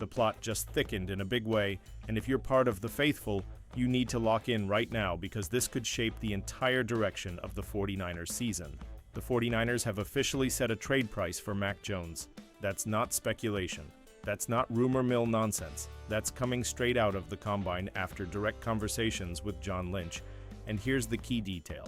The plot just thickened in a big way, and if you're part of the faithful, you need to lock in right now because this could shape the entire direction of the 49ers season. The 49ers have officially set a trade price for Mac Jones. That's not speculation. That's not rumor mill nonsense. That's coming straight out of the combine after direct conversations with John Lynch. And here's the key detail.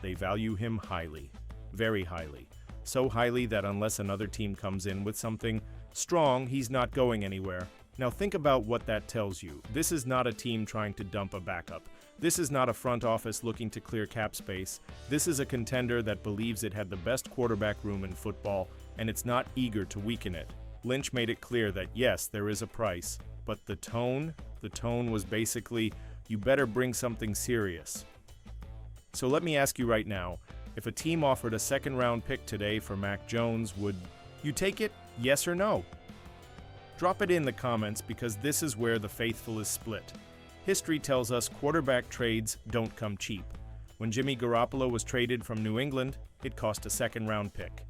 They value him highly. Very highly. So highly that unless another team comes in with something strong, he's not going anywhere. Now think about what that tells you. This is not a team trying to dump a backup. This is not a front office looking to clear cap space. This is a contender that believes it had the best quarterback room in football, and it's not eager to weaken it. Lynch made it clear that yes, there is a price, but the tone was basically, you better bring something serious. So let me ask you right now, if a team offered a second-round pick today for Mac Jones, would you take it, yes or no? Drop it in the comments because this is where the faithful is split. History tells us quarterback trades don't come cheap. When Jimmy Garoppolo was traded from New England, it cost a second-round pick.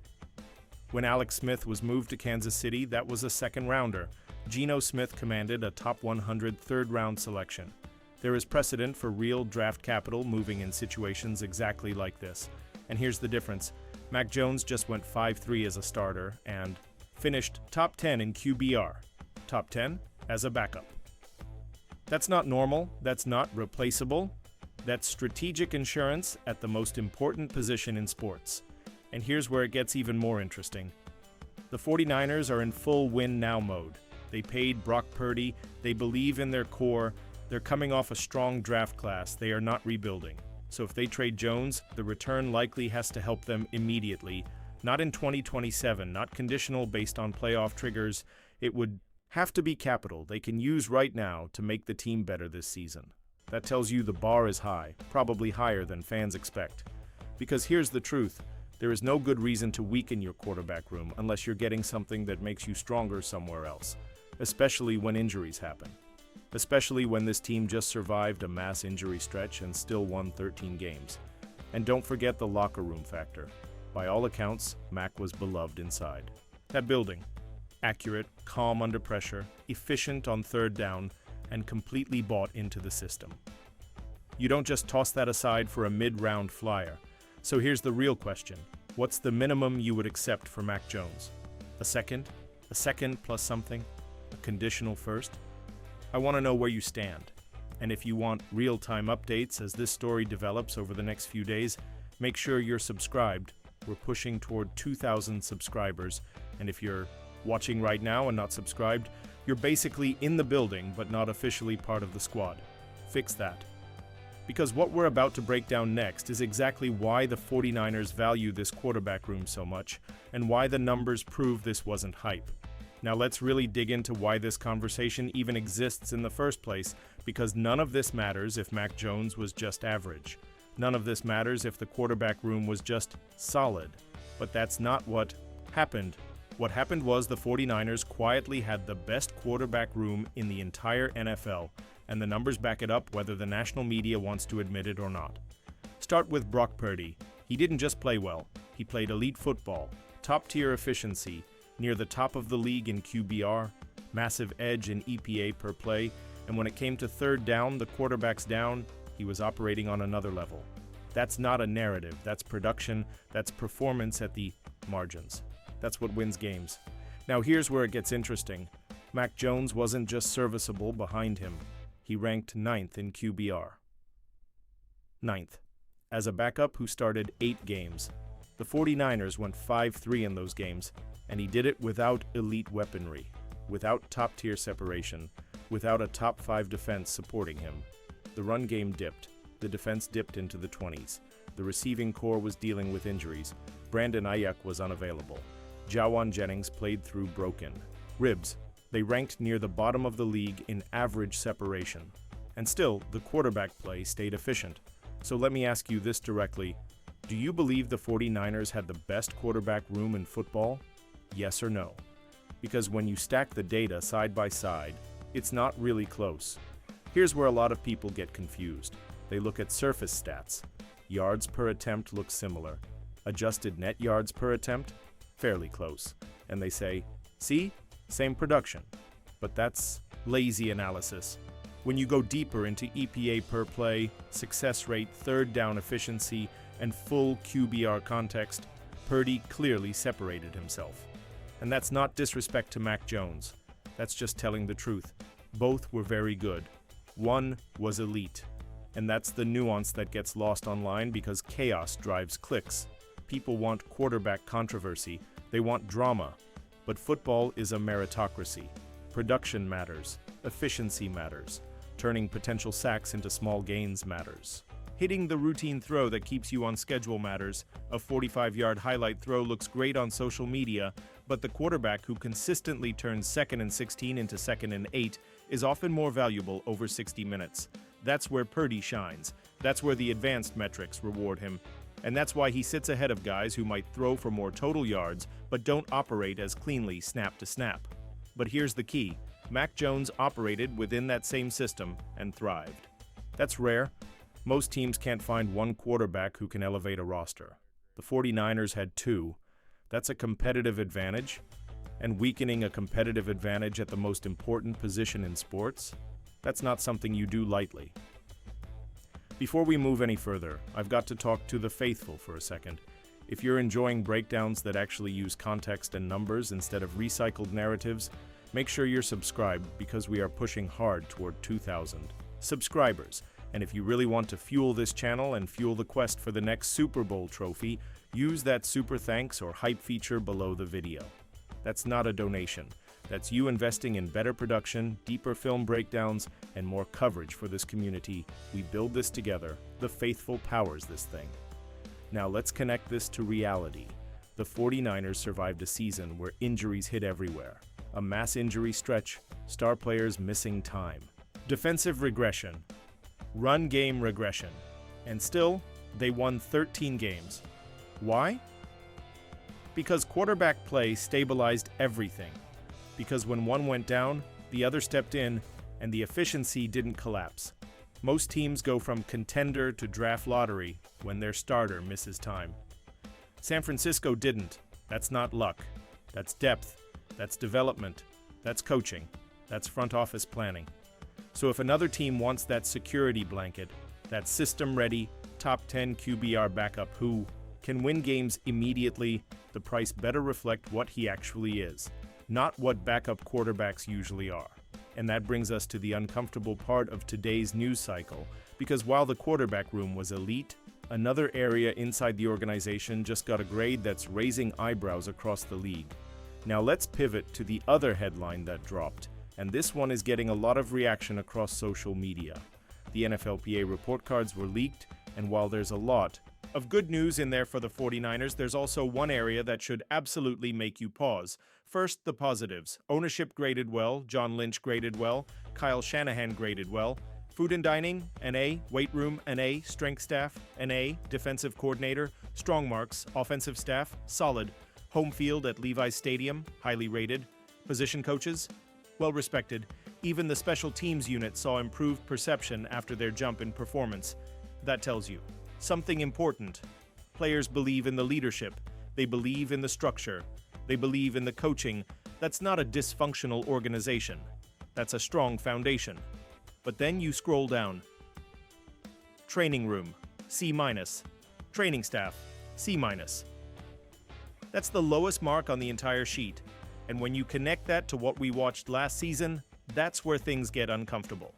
When Alex Smith was moved to Kansas City, that was a second-rounder. Geno Smith commanded a top 100 third-round selection. There is precedent for real draft capital moving in situations exactly like this. And here's the difference. Mac Jones just went 5-3 as a starter and finished top 10 in QBR. Top 10 as a backup. That's not normal. That's not replaceable. That's strategic insurance at the most important position in sports. And here's where it gets even more interesting. The 49ers are in full win-now mode. They paid Brock Purdy. They believe in their core. They're coming off a strong draft class. They are not rebuilding. So if they trade Jones, the return likely has to help them immediately. Not in 2027, not conditional based on playoff triggers. It would have to be capital they can use right now to make the team better this season. That tells you the bar is high, probably higher than fans expect. Because here's the truth. There is no good reason to weaken your quarterback room unless you're getting something that makes you stronger somewhere else, especially when injuries happen. Especially when this team just survived a mass injury stretch and still won 13 games. And don't forget the locker room factor. By all accounts, Mac was beloved inside. That building, accurate, calm under pressure, efficient on third down, and completely bought into the system. You don't just toss that aside for a mid-round flyer. So here's the real question. What's the minimum you would accept for Mac Jones? A second? A second plus something? A conditional first? I want to know where you stand. And if you want real-time updates as this story develops over the next few days, make sure you're subscribed. We're pushing toward 2,000 subscribers. And if you're watching right now and not subscribed, you're basically in the building but not officially part of the squad. Fix that. Because what we're about to break down next is exactly why the 49ers value this quarterback room so much, and why the numbers prove this wasn't hype. Now let's really dig into why this conversation even exists in the first place, because none of this matters if Mac Jones was just average. None of this matters if the quarterback room was just solid. But that's not what happened. What happened was the 49ers quietly had the best quarterback room in the entire NFL, and the numbers back it up whether the national media wants to admit it or not. Start with Brock Purdy. He didn't just play well. He played elite football, top-tier efficiency, near the top of the league in QBR, massive edge in EPA per play, and when it came to third down, the quarterback's down, he was operating on another level. That's not a narrative. That's production. That's performance at the margins. That's what wins games. Now here's where it gets interesting. Mac Jones wasn't just serviceable behind him. He ranked 9th in QBR. 9th. As a backup who started 8 games. The 49ers went 5-3 in those games, and he did it without elite weaponry, without top-tier separation, without a top-5 defense supporting him. The run game dipped. The defense dipped into the 20s. The receiving core was dealing with injuries. Brandon Ayuk was unavailable. Jawan Jennings played through broken ribs. They ranked near the bottom of the league in average separation. And still, the quarterback play stayed efficient. So let me ask you this directly. Do you believe the 49ers had the best quarterback room in football? Yes or no? Because when you stack the data side by side, it's not really close. Here's where a lot of people get confused. They look at surface stats. Yards per attempt look similar. Adjusted net yards per attempt? Fairly close. And they say, see? Same production. but that's lazy analysis. When you go deeper into EPA per play, success rate, third down efficiency, and full QBR context, Purdy clearly separated himself. And that's not disrespect to Mac Jones. That's just telling the truth. Both were very good. One was elite. And that's the nuance that gets lost online because chaos drives clicks. People want quarterback controversy. They want drama. But football is a meritocracy. Production matters. Efficiency matters. Turning potential sacks into small gains matters. Hitting the routine throw that keeps you on schedule matters. A 45-yard highlight throw looks great on social media, but the quarterback who consistently turns 2nd and 16 into 2nd and 8 is often more valuable over 60 minutes. That's where Purdy shines. That's where the advanced metrics reward him. And that's why he sits ahead of guys who might throw for more total yards, but don't operate as cleanly snap to snap. But here's the key. Mac Jones operated within that same system and thrived. That's rare. Most teams can't find one quarterback who can elevate a roster. The 49ers had two. That's a competitive advantage. And weakening a competitive advantage at the most important position in sports, that's not something you do lightly. Before we move any further, I've got to talk to the faithful for a second. If you're enjoying breakdowns that actually use context and numbers instead of recycled narratives, make sure you're subscribed because we are pushing hard toward 2,000 subscribers. And if you really want to fuel this channel and fuel the quest for the next Super Bowl trophy, use that super thanks or hype feature below the video. That's not a donation. That's you investing in better production, deeper film breakdowns, and more coverage for this community. We build this together. The faithful powers this thing. Now let's connect this to reality. The 49ers survived a season where injuries hit everywhere. A mass injury stretch, star players missing time. Defensive regression. Run game regression. And still, they won 13 games. Why? Because quarterback play stabilized everything. Because when one went down, the other stepped in, and the efficiency didn't collapse. Most teams go from contender to draft lottery when their starter misses time. San Francisco didn't. That's not luck. That's depth. That's development. That's coaching. That's front office planning. So if another team wants that security blanket, that system-ready, top 10 QBR backup who can win games immediately, the price better reflect what he actually is, not what backup quarterbacks usually are. And that brings us to the uncomfortable part of today's news cycle, because while the quarterback room was elite, another area inside the organization just got a grade that's raising eyebrows across the league. Now let's pivot to the other headline that dropped, and this one is getting a lot of reaction across social media. The NFLPA report cards were leaked, and while there's a lot of good news in there for the 49ers, there's also one area that should absolutely make you pause. First, the positives. Ownership graded well, John Lynch graded well, Kyle Shanahan graded well, food and dining, an A, weight room, an A, strength staff, an A, defensive coordinator, strong marks, offensive staff, solid, home field at Levi's Stadium, highly rated, position coaches, well respected. Even the special teams unit saw improved perception after their jump in performance. That tells you something important. Players believe in the leadership. They believe in the structure. They believe in the coaching. That's not a dysfunctional organization. That's a strong foundation. But then you scroll down. Training room, C-. Training staff, C-. That's the lowest mark on the entire sheet. And when you connect that to what we watched last season, that's where things get uncomfortable.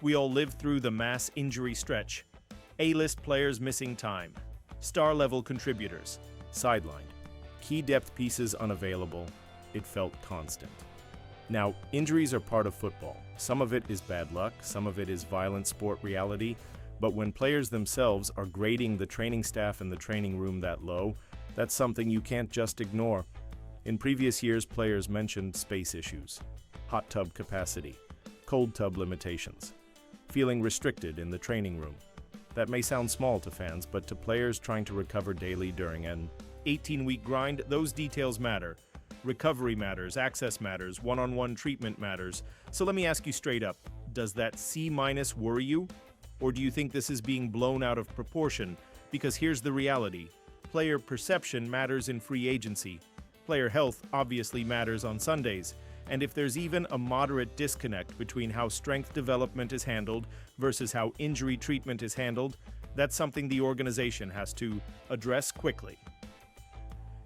We all lived through the mass injury stretch. A-list players missing time. Star-level contributors sidelined. Key depth pieces unavailable. It felt constant. Now, injuries are part of football. Some of it is bad luck, some of it is violent sport reality, but when players themselves are grading the training staff and the training room that low, that's something you can't just ignore. In previous years, players mentioned space issues, hot tub capacity, cold tub limitations, feeling restricted in the training room. That may sound small to fans, but to players trying to recover daily during an 18-week grind, those details matter. Recovery matters, access matters, one-on-one treatment matters. So let me ask you straight up, does that C- worry you? Or do you think this is being blown out of proportion? Because here's the reality. Player perception matters in free agency. Player health obviously matters on Sundays. And if there's even a moderate disconnect between how strength development is handled versus how injury treatment is handled, that's something the organization has to address quickly.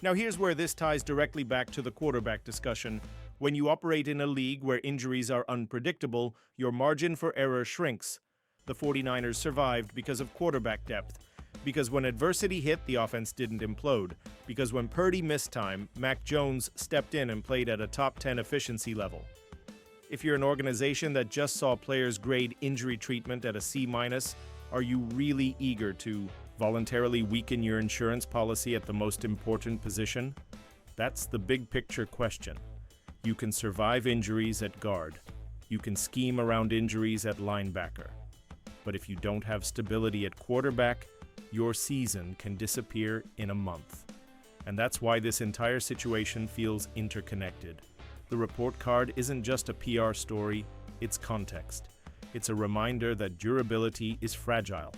Now here's where this ties directly back to the quarterback discussion. When you operate in a league where injuries are unpredictable, your margin for error shrinks. The 49ers survived because of quarterback depth. Because when adversity hit, the offense didn't implode. Because when Purdy missed time, Mac Jones stepped in and played at a top 10 efficiency level. If you're an organization that just saw players grade injury treatment at a C-, are you really eager to voluntarily weaken your insurance policy at the most important position? That's the big picture question. You can survive injuries at guard. You can scheme around injuries at linebacker. But if you don't have stability at quarterback, your season can disappear in a month. And that's why this entire situation feels interconnected. The report card isn't just a PR story, it's context. It's a reminder that durability is fragile,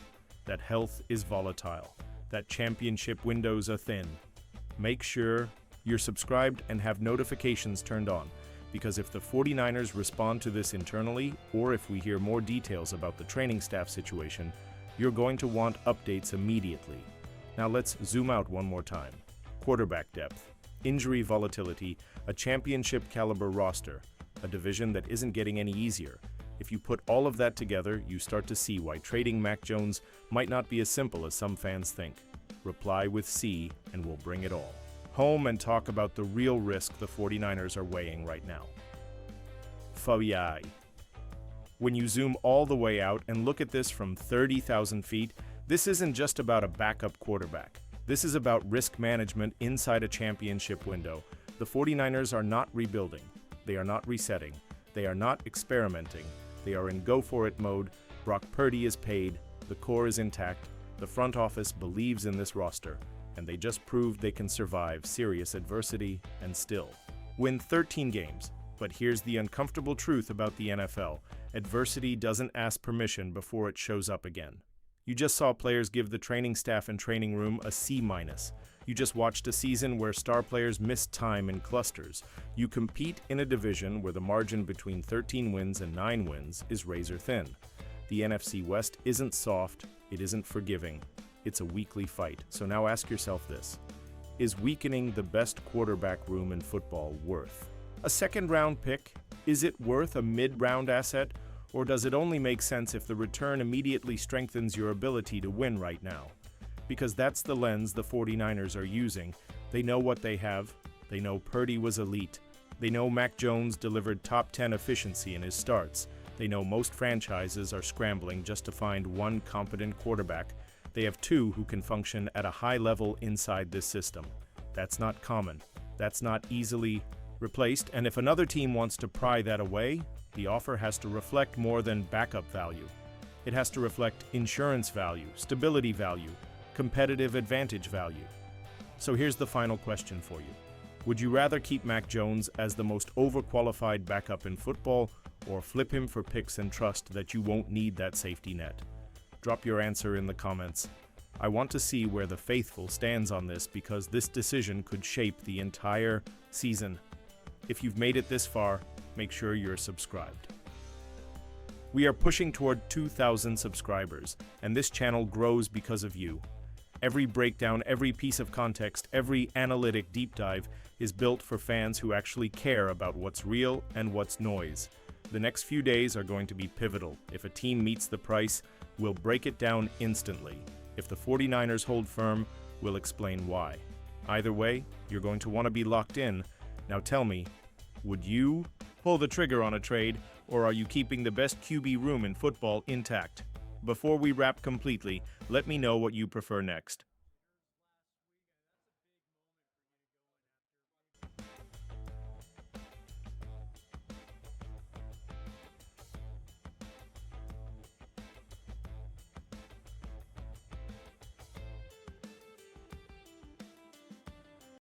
that health is volatile, that championship windows are thin. Make sure you're subscribed and have notifications turned on, because if the 49ers respond to this internally, or if we hear more details about the training staff situation, you're going to want updates immediately. Now let's zoom out one more time. Quarterback depth, injury volatility, a championship caliber roster, a division that isn't getting any easier. If you put all of that together, you start to see why trading Mac Jones might not be as simple as some fans think. Reply with C and we'll bring it all home and talk about the real risk the 49ers are weighing right now. Fabiai. When you zoom all the way out and look at this from 30,000 feet, this isn't just about a backup quarterback. This is about risk management inside a championship window. The 49ers are not rebuilding. They are not resetting. They are not experimenting. They are in go-for-it mode. Brock Purdy is paid. The core is intact. The front office believes in this roster. And they just proved they can survive serious adversity and still win 13 games. But here's the uncomfortable truth about the NFL. Adversity doesn't ask permission before it shows up again. You just saw players give the training staff and training room a C-. You just watched a season where star players missed time in clusters. You compete in a division where the margin between 13 wins and 9 wins is razor thin. The NFC West isn't soft, it isn't forgiving. It's a weekly fight. So now ask yourself this. Is weakening the best quarterback room in football worth a second-round pick? Is it worth a mid-round asset? Or does it only make sense if the return immediately strengthens your ability to win right now? Because that's the lens the 49ers are using. They know what they have. They know Purdy was elite. They know Mac Jones delivered top 10 efficiency in his starts. They know most franchises are scrambling just to find one competent quarterback. They have two who can function at a high level inside this system. That's not common. That's not easily replaced, and if another team wants to pry that away, the offer has to reflect more than backup value. It has to reflect insurance value, stability value, competitive advantage value. So here's the final question for you. Would you rather keep Mac Jones as the most overqualified backup in football, or flip him for picks and trust that you won't need that safety net? Drop your answer in the comments. I want to see where the faithful stands on this, because this decision could shape the entire season. If you've made it this far, make sure you're subscribed. We are pushing toward 2,000 subscribers, and this channel grows because of you. Every breakdown, every piece of context, every analytic deep dive is built for fans who actually care about what's real and what's noise. The next few days are going to be pivotal. If a team meets the price, we'll break it down instantly. If the 49ers hold firm, we'll explain why. Either way, you're going to want to be locked in. Now tell me, would you pull the trigger on a trade, or are you keeping the best QB room in football intact? Before we wrap completely, let me know what you prefer next.